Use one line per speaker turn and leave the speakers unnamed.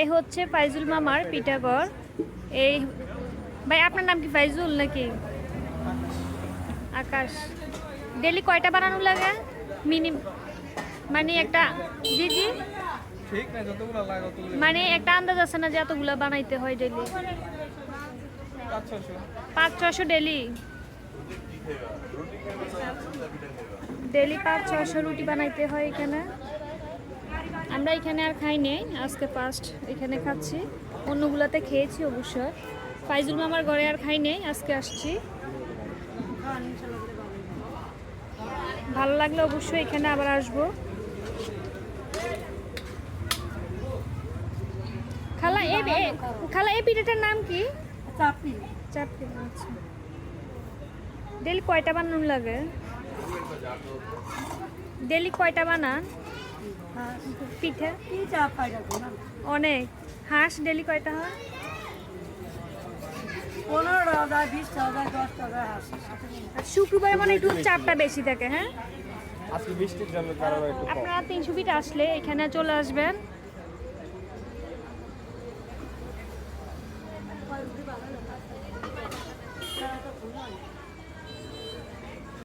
এ হচ্ছে ফাইজুল মামার পিঠাঘর। এই ভাই আপনার নাম কি ফাইজুল নাকি আকাশ? ডেলি কয়টা বানানো লাগে মানে একটা? জি জি,
ঠিক না, যতগুলো লাগে ততগুলো।
মানে একটা আন্দাজ আছে না যে এতগুলো বানাইতে হয় ডেলি?
500-600।
500-600 ডেলি? ডেলি 500-600 রুটি বানাইতে হয় এখানে। আমরা এখানে আর খাই নেই, আজকে ফার্স্ট এখানে খাচ্ছি। অন্যগুলাতে খেয়েছি অবশ্য। ফাইজুল মামার ঘরে আর খাই নেই, আজকে আসছি। ভালো লাগলে অবশ্যই এখানে আবার আসবো। খালা এই পিঠাটার নাম কি?
চাপড়ি।
চাপটি। আচ্ছা, ডেলি কয়টা বানানো লাগে? ডেলি কয়টা বানান পিঠা?
কি চাপ পাইরা না?
অনেক। হাঁস ডেলি কয়টা হয়?
15,000, 20,000, 10,000 আসে।
আর শুক্রবারে মানে একটু চাপটা বেশি থাকে। হ্যাঁ,
আজকে বৃষ্টির জন্য কারণ একটু কম।
আপনারা 300 ফিট আসলে এখানে চলে আসবেন।